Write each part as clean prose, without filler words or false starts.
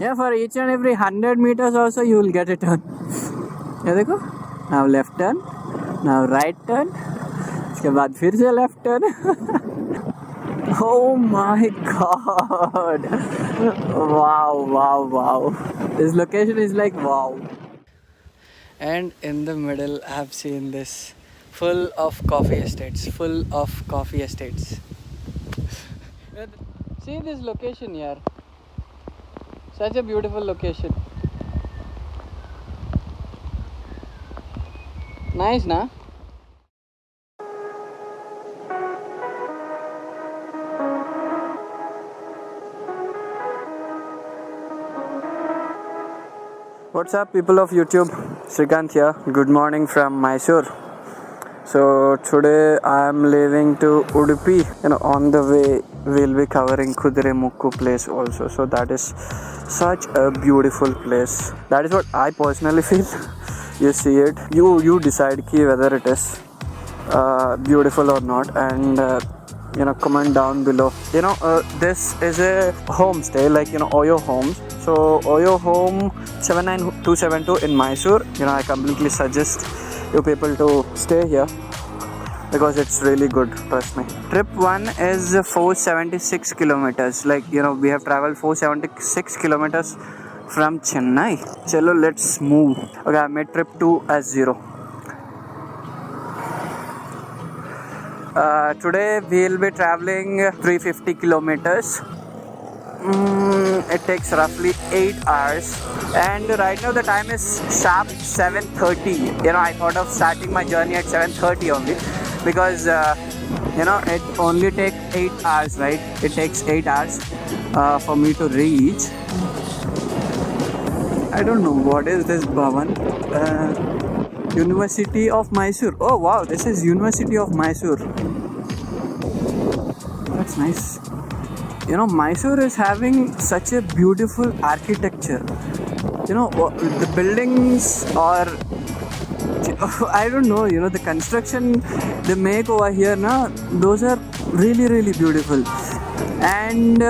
Yeah, for each and every 100 meters also you will get a turn. ये देखो, now left turn, now right turn, उसके बाद फिर से left turn. Oh my god! Wow, wow, wow! This location is like wow. And in the middle, I have seen this full of coffee estates. Full of coffee estates. See this location here. Such a beautiful location. Nice, na? What's up, people of YouTube? Srikanth here. Good morning from Mysore. So today I am leaving to Udupi. On the way we'll be covering Kudiremukku place also. So that is such a beautiful place. That is what I personally feel. You see it. You decide whether it is beautiful or not, and comment down below. This is a homestay, like Oyo Homes. So Oyo Home 79272 in Mysore. I completely suggest you people to stay here because it's really good, trust me. Trip 1 is 476 kilometers. We have traveled 476 kilometers from Chennai. Chalo, let's move. Okay, I made trip 2 as 0. Today we'll be traveling 350 kilometers. It takes roughly 8 hours, and right now the time is sharp 7:30. I thought of starting my journey at 7:30 only because it only takes 8 hours, right? It takes 8 hours for me to reach. I don't know what is this Bhavan. University of Mysore. Oh wow, this is University of Mysore. That's nice. Mysore is having such a beautiful architecture. The buildings are, I don't know, the construction they make over here, those are really, really beautiful. And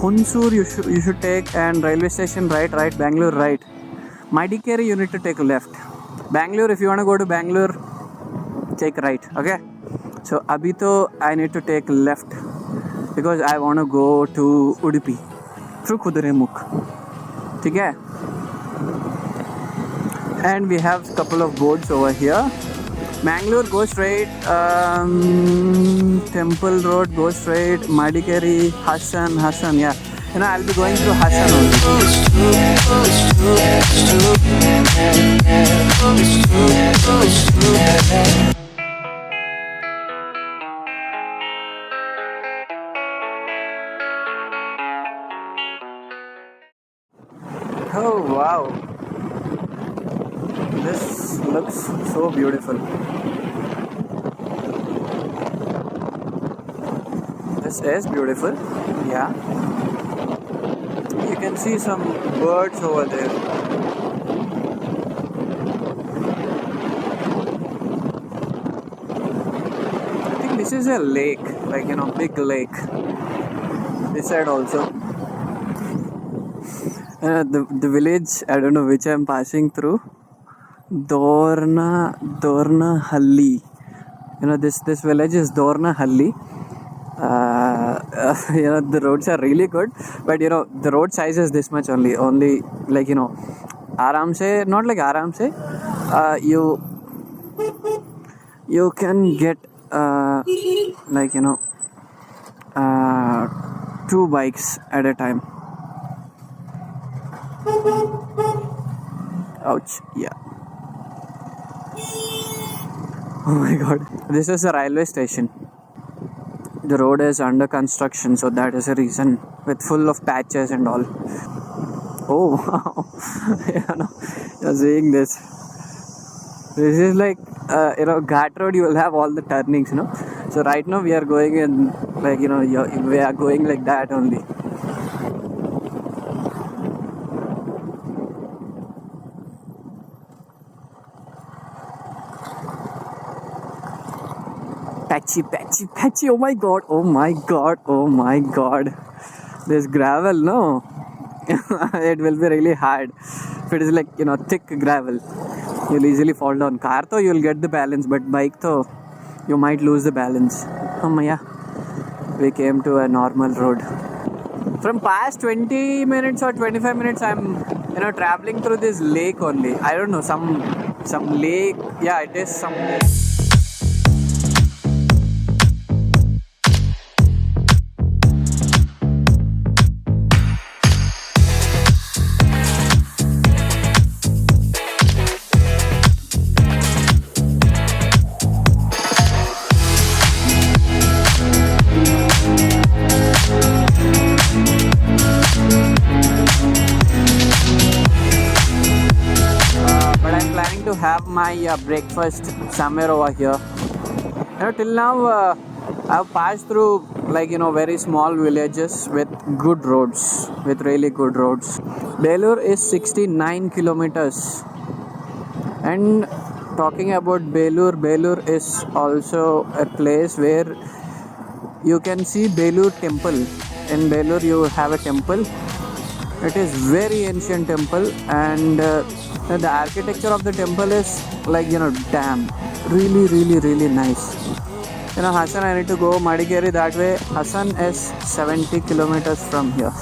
Hunsur you should take, and railway station right, Bangalore right. Madikeri you need to take left. Bangalore, if you want to go to Bangalore, take right, okay? So abhi I need to take left because I want to go to Udupi through Kudiremukh. Okay? And we have a couple of boards over here. Mangalore, go straight. Temple Road, go straight. Madikeri, Hassan, yeah. I'll be going through Hassan only. Oh wow, this looks so beautiful. This is beautiful, yeah. You can see some birds over there. I think this is a lake, big lake. This side also. The village, I don't know which I'm passing through. Dorna Halli. This village is Dorna Halli. The roads are really good, but the road size is this much only. Aram se, not like Aram se. You can get 2 bikes at a time. Ouch, yeah. Oh my god. This is a railway station. The road is under construction, so that is a reason, with full of patches and all. Oh wow. You're seeing this. This is like Ghat road. You will have all the turnings, So right now we are going in we are going like that only. Patchy. Oh my god. This gravel, no, it will be really hard. If it is like thick gravel, you'll easily fall down. Car though you'll get the balance, but bike though you might lose the balance. Oh yeah, we came to a normal road. From past 20 minutes or 25 minutes, I'm traveling through this lake only. I don't know, some lake. Yeah, it is some lake. To have my breakfast somewhere over here. Till now I've passed through very small villages with good roads, with really good roads. Belur is 69 kilometers, and talking about Belur is also a place where you can see Belur temple. In Belur you have a temple. It is very ancient temple, and the architecture of the temple is damn, really nice. Hassan, I need to go Madikeri that way. Hassan is 70 kilometers from here.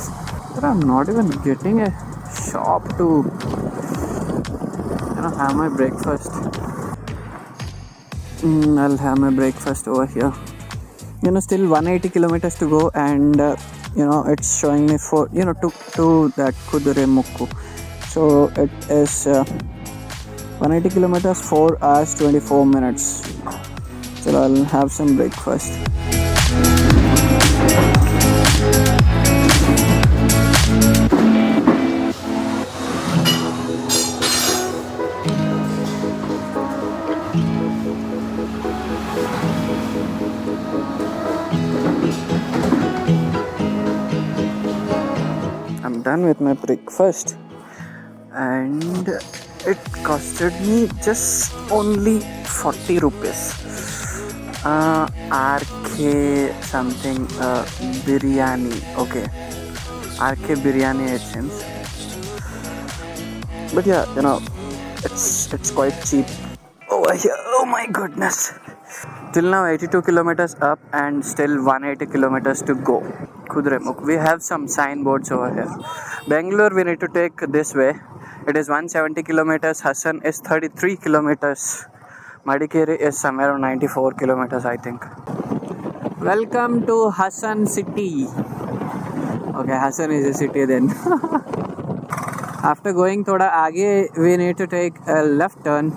But I'm not even getting a shop to have my breakfast. I'll have my breakfast over here. Still 180 kilometers to go, and it's showing me for to that Kuduremukku. So it is 180 kilometers, 4 hours 24 minutes. So I'll have some breakfast. I'm done with my breakfast, and it costed me just only 40 rupees. RK something biryani. Okay, RK biryani it seems. But yeah, it's quite cheap over here. Oh my goodness. Till now 82 kilometers up and still 180 kilometers to go. Kuduremukh. We have some signboards over here. Bangalore we need to take this way. It is 170 kilometers. Hassan is 33 kilometers. Madikeri is somewhere around 94 kilometers, I think. Welcome to Hassan city. Okay, Hassan is a city then. After going thoda aage, we need to take a left turn,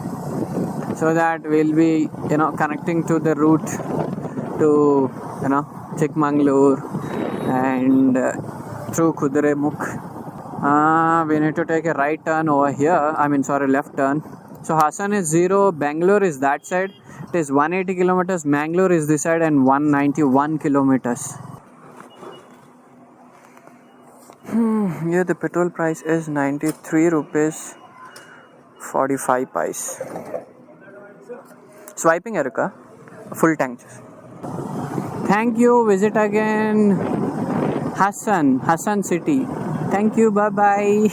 so that we'll be connecting to the route to Chikmagalur and through Kuduremukh. We need to take a right turn over here. Left turn. So Hassan is 0, Bangalore is that side. It is 180 kilometers. Mangalore is this side and 191 kilometers. Here the petrol price is 93 rupees 45 pies. Swiping Eruka, full tank. Thank you. Visit again. Hassan city. Thank you. Bye bye.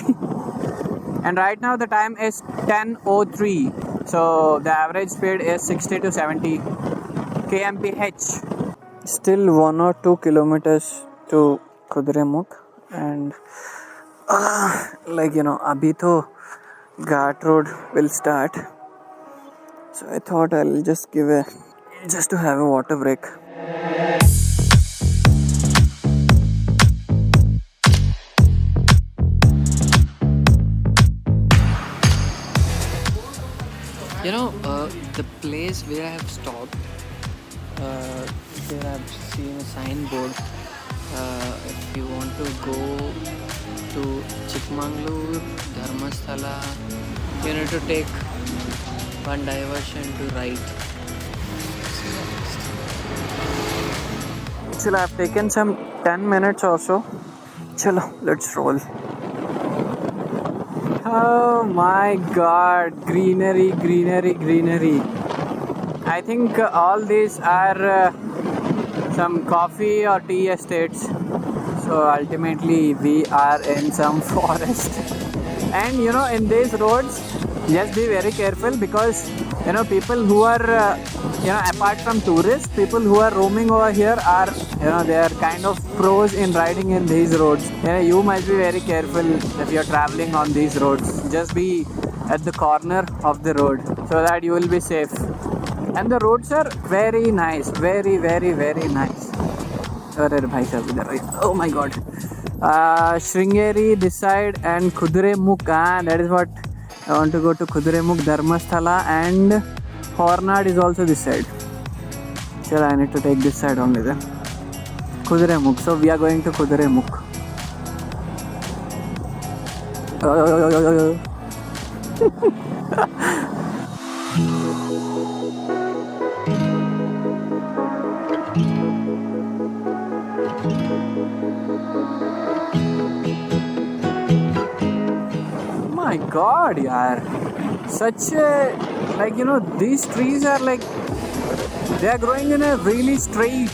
And right now the time is 10:03. So the average speed is 60 to 70 kmph. Still 1 or 2 kilometers to Kuduremukh, and abhi to Ghat road will start. So I thought I'll just to have a water break. The place where I have stopped, there I've seen a signboard. If you want to go to Chikmagalur, Dharmasthala, you need to take one diversion to right. Chalo, I've taken some 10 minutes or so. Chalo, let's roll. Oh my god, greenery. I think all these are some coffee or tea estates. So ultimately we are in some forest. And you know, in these roads, just be very careful because you know, people who are you know, apart from tourists, people who are roaming over here are, you know, they are kind of pros in riding in these roads. You know, you must be very careful if you're traveling on these roads. Just be at the corner of the road so that you will be safe. And the roads are very nice, very nice. Oh my god. Sringeri this side and Kudremukh, that is what I want to go to. Kudremukh, Dharmasthala and Hornad is also this side. Sure, I need to take this side only then. Kudremukh, so we are going to Kudremukh. My god, yaar, such a, like, you know, these trees are like, they are growing in a really straight.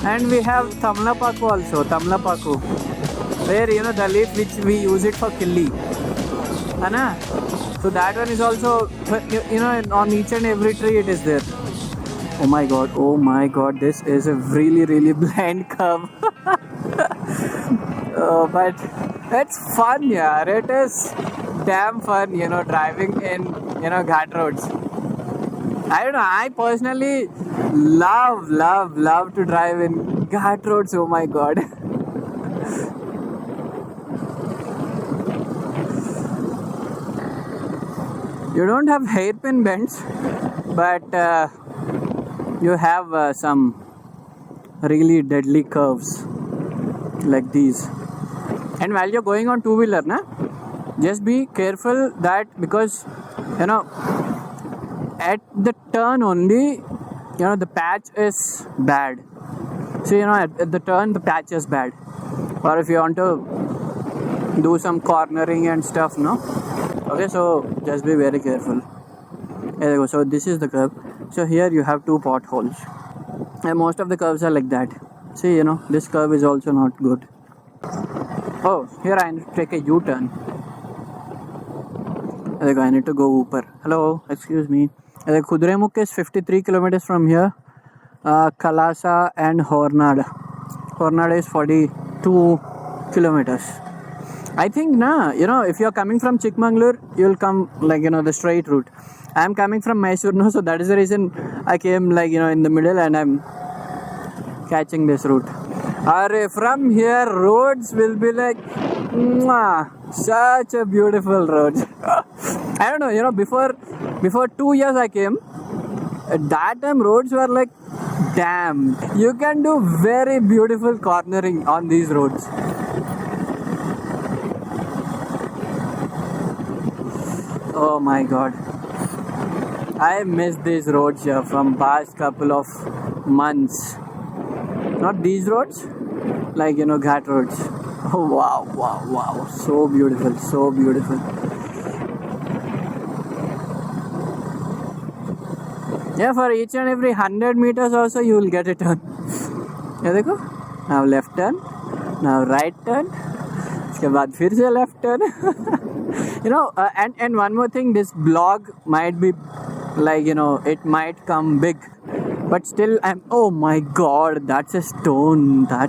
And we have Tamlapaku also, Tamlapaku, where, you know, the leaf which we use it for killi, Anna? So that one is also, you know, on each and every tree it is there. Oh my god, this is a really blind curve. But it's fun, yeah. It is damn fun, you know, driving in, you know, ghat roads. I don't know, I personally love to drive in ghat roads. Oh my god. You don't have hairpin bends, but you have some really deadly curves like these. And while you're going on two-wheeler, just be careful that, because you know, at the turn only, you know, the patch is bad. So you know, at the turn the patch is bad. Or if you want to do some cornering and stuff, no? Okay, so just be very careful. There you go. So this is the curve. So here you have two potholes. And most of the curves are like that. See, you know, this curve is also not good. Oh, here I need to take a U-turn. I need to go Upar. Hello, excuse me. Kudremukh is 53 kilometers from here. Kalasa and Hornad. Hornad is 42 kilometers. I think, you know, if you're coming from Chikmagalur, you'll come, like, you know, the straight route. I'm coming from Mysore, no, so that is the reason I came, like, you know, in the middle, and I'm catching this route. From here, roads will be like, such a beautiful road. I don't know, you know, before 2 years I came, at that time roads were like, damn, you can do very beautiful cornering on these roads. Oh my god, I missed these roads here from past couple of months. Not these roads, like, you know, ghat roads. Oh wow, so beautiful, so beautiful. Yeah, for each and every 100 meters also you will get a turn. Yeah, देखो, now left turn, now right turn, उसके बाद फिर से left turn. You know, and one more thing, this blog might be, like, you know, it might come big, but still oh my god, that's a stone. I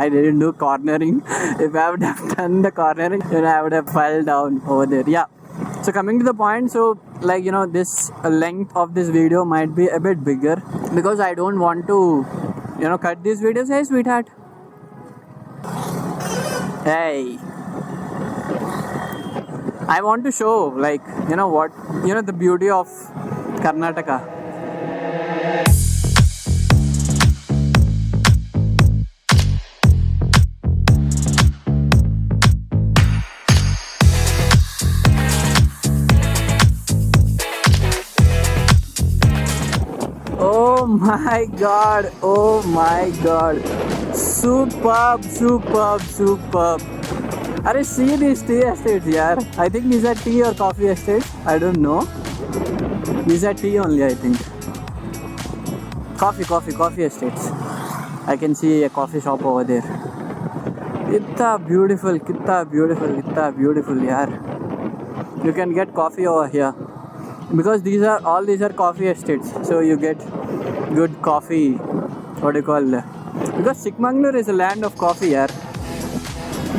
didn't do cornering. If I would have done the cornering, then I would have fell down over there. Yeah, so coming to the point, so, like, you know, this length of this video might be a bit bigger because I don't want to, you know, cut these videos. Hey sweetheart, hey, I want to show, like, you know what, you know, the beauty of Karnataka. Oh my god, superb. Are see these tea estates, yaar. I think these are tea or coffee estates, I don't know. These are tea only, I think. Coffee estates. I can see a coffee shop over there. इतना beautiful, इतना beautiful यार. You can get coffee over here because all these are coffee estates. So you get good coffee. What do you call that? Because Chikmagalur is a land of coffee, yaar.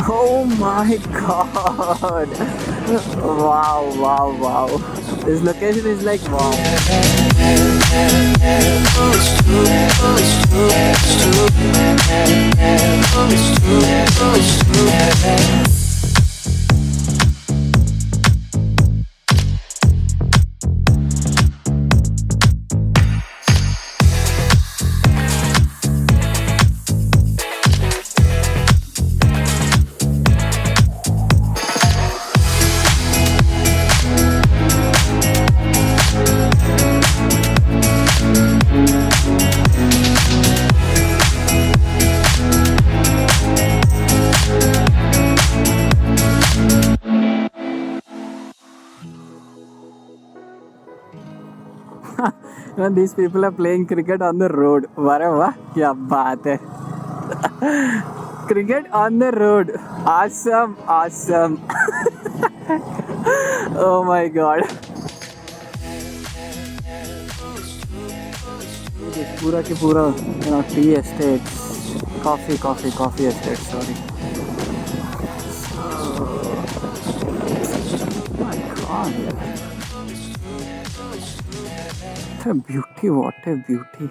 Oh my god! Wow! This location is like wow. These people are playing cricket on the road. वाह क्या बात है. Cricket on the road. Awesome. Oh my god. पूरा के पूरा tea estates, coffee estates. Sorry. Oh my god. What a beauty.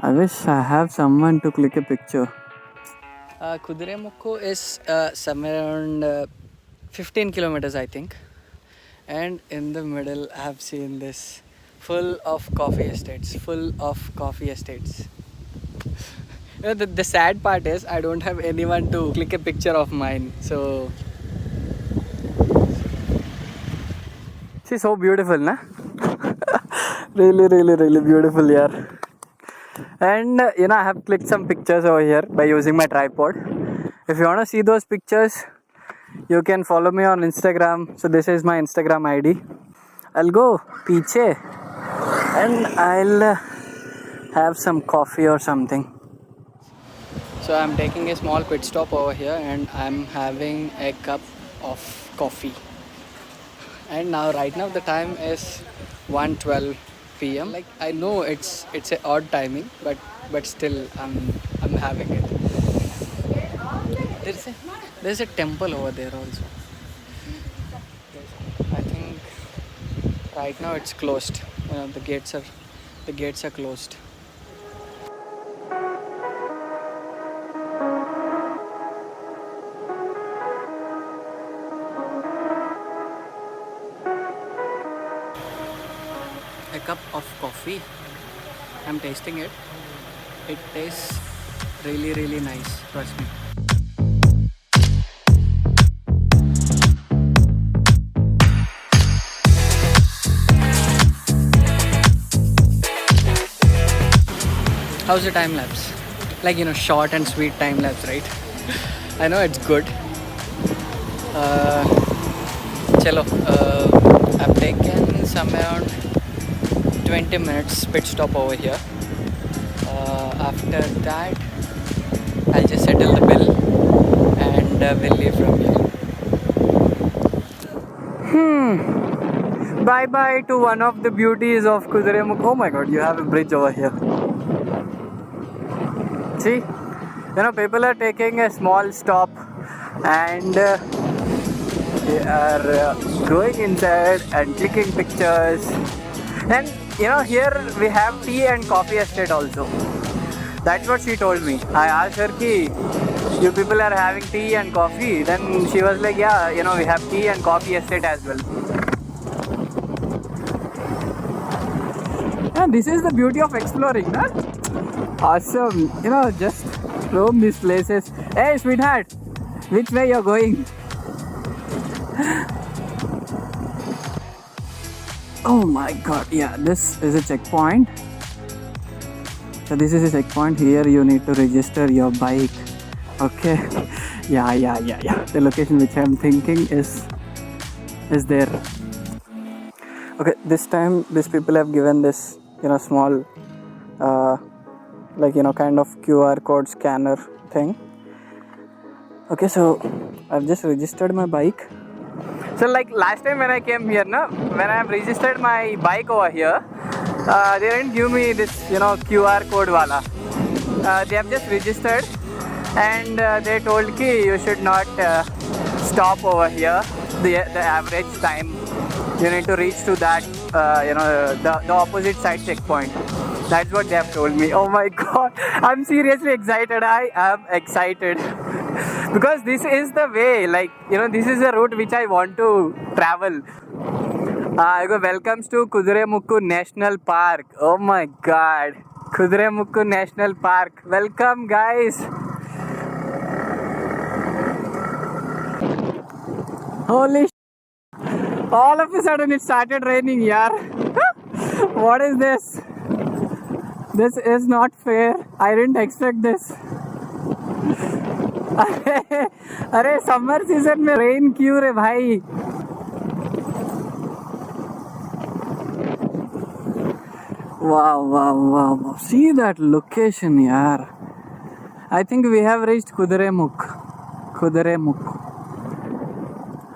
I wish I have someone to click a picture. Kudremukh is somewhere around 15 kilometers, I think. And in the middle, I have seen this full of coffee estates. The sad part is I don't have anyone to click a picture of mine. So, she's so beautiful, na? Really beautiful, yaar. And I have clicked some pictures over here by using my tripod. If you want to see those pictures, you can follow me on Instagram. So this is my Instagram ID. I'll go piche and I'll have some coffee or something. So I'm taking a small pit stop over here and I'm having a cup of coffee. And right now the time is 1:12 p.m. Like I know it's a odd timing, but still I'm having it. There's a temple over there also. I think right now it's closed. The gates are closed. A cup of coffee. I'm tasting it. It tastes really nice. Trust me. How's the time lapse? Like short and sweet time lapse, right? I know it's good. Chalo. I've taken somewhere around 20 minutes pit stop over here. After that, I'll just settle the bill and we'll leave from here. Bye to one of the beauties of Kudremukh. Oh my god, you have a bridge over here. See, people are taking a small stop and they are going inside and clicking pictures. And here we have tea and coffee estate also. That's what she told me. I asked her ki you people are having tea and coffee. Then she was like, yeah, we have tea and coffee estate as well. And this is the beauty of exploring, na? Awesome. Just roam these places. Hey, sweetheart, which way you're going? Oh my god, yeah, this is a checkpoint. So this is a checkpoint. Here you need to register your bike. Okay. Yeah. The location which I'm thinking is there. Okay, this time these people have given this small kind of QR code scanner thing. Okay, so I've just registered my bike. So like last time when I came here, no, when I have registered my bike over here, they didn't give me this, QR code wala. They have just registered, and they told ki you should not stop over here. The average time you need to reach to that, the opposite side checkpoint. That's what they have told me. Oh my god, I'm seriously excited. I am excited. Because this is the way, this is the route which I want to travel. I go, welcomes to Kudremukku National Park. Oh my god, Kudremukku National Park. Welcome, guys. Holy all of a sudden it started raining, yaar. What is this? This is not fair. I didn't expect this. अरे summer season में rain क्यों रे भाई? Wow. See that location, yaar. I think we have reached Kudremukh.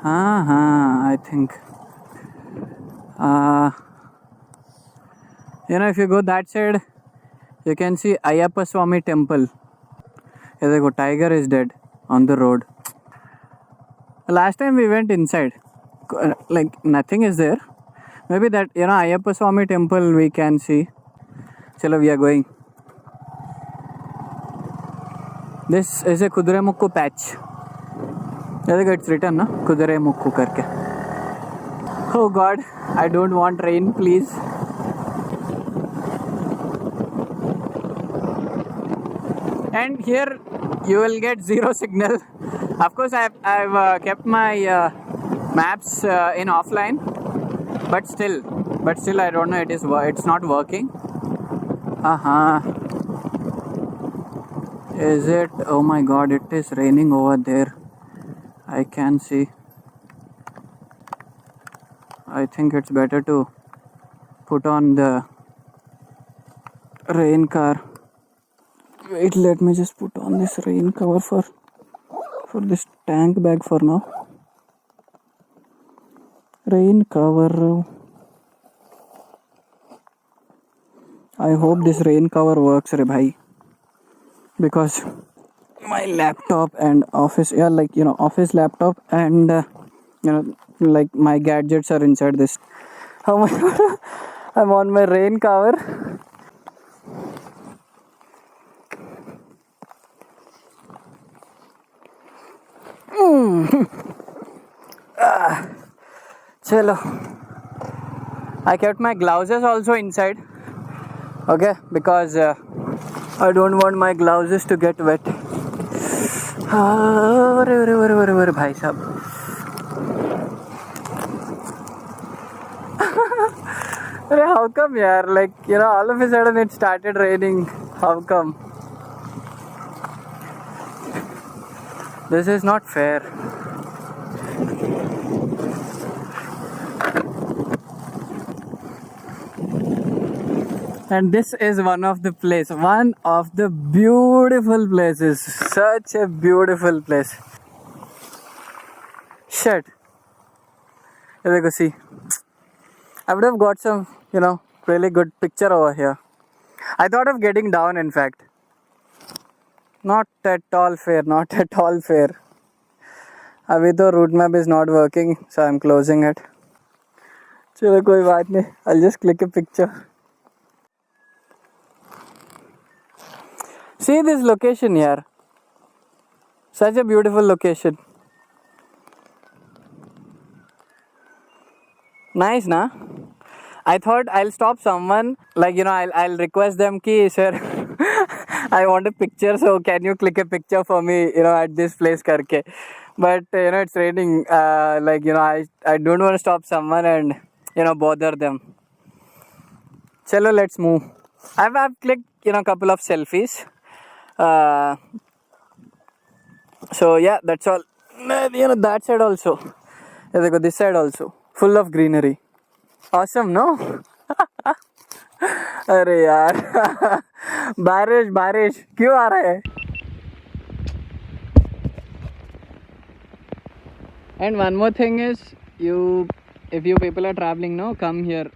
I think. If you go that side, you can see Ayyappa Swami temple. The tiger is dead on the road. Last time we went inside, like nothing is there. Maybe that, Ayyappa Swami temple we can see. Chalo, we are going. This is a Kudremukhu patch. It's written, na? Kudremukhu karke. Oh god, I don't want rain, please. And here you will get zero signal. Of course, I've kept my maps in offline, but still I don't know. It's not working. Is it? Oh my god, it is raining over there. I can see. I think it's better to put on the rain car. Wait, let me just put on this rain cover for this tank bag for now. Rain cover. I hope this rain cover works, re bhai. Because my laptop and office, office laptop and like my gadgets are inside this. Oh my god, I'm on my rain cover. Chalo. I kept my gloves also inside. Okay, because I don't want my gloves to get wet. Bhai sahab. How come, yaar? All of a sudden it started raining. How come? This is not fair. And this is one of the beautiful places. Such a beautiful place. Shit. See. I would have got some, really good picture over here. I thought of getting down, in fact. Not at all fair. Abhi to route map is not working, so I'm closing it. Chalo, koi baat nahi. I'll just click a picture. See this location here. Such a beautiful location. Nice, na? I thought I'll stop someone, I'll request them ki, sir, I want a picture, so can you click a picture for me, at this place karke. But, it's raining, I don't want to stop someone and, bother them. Chalo, let's move. I've clicked, a couple of selfies. So yeah, that's all. That side also. This side also. Full of greenery. Awesome, no? अरे यार बारिश क्यों आ रहा है? And one more thing is, if you people are traveling, no, come here.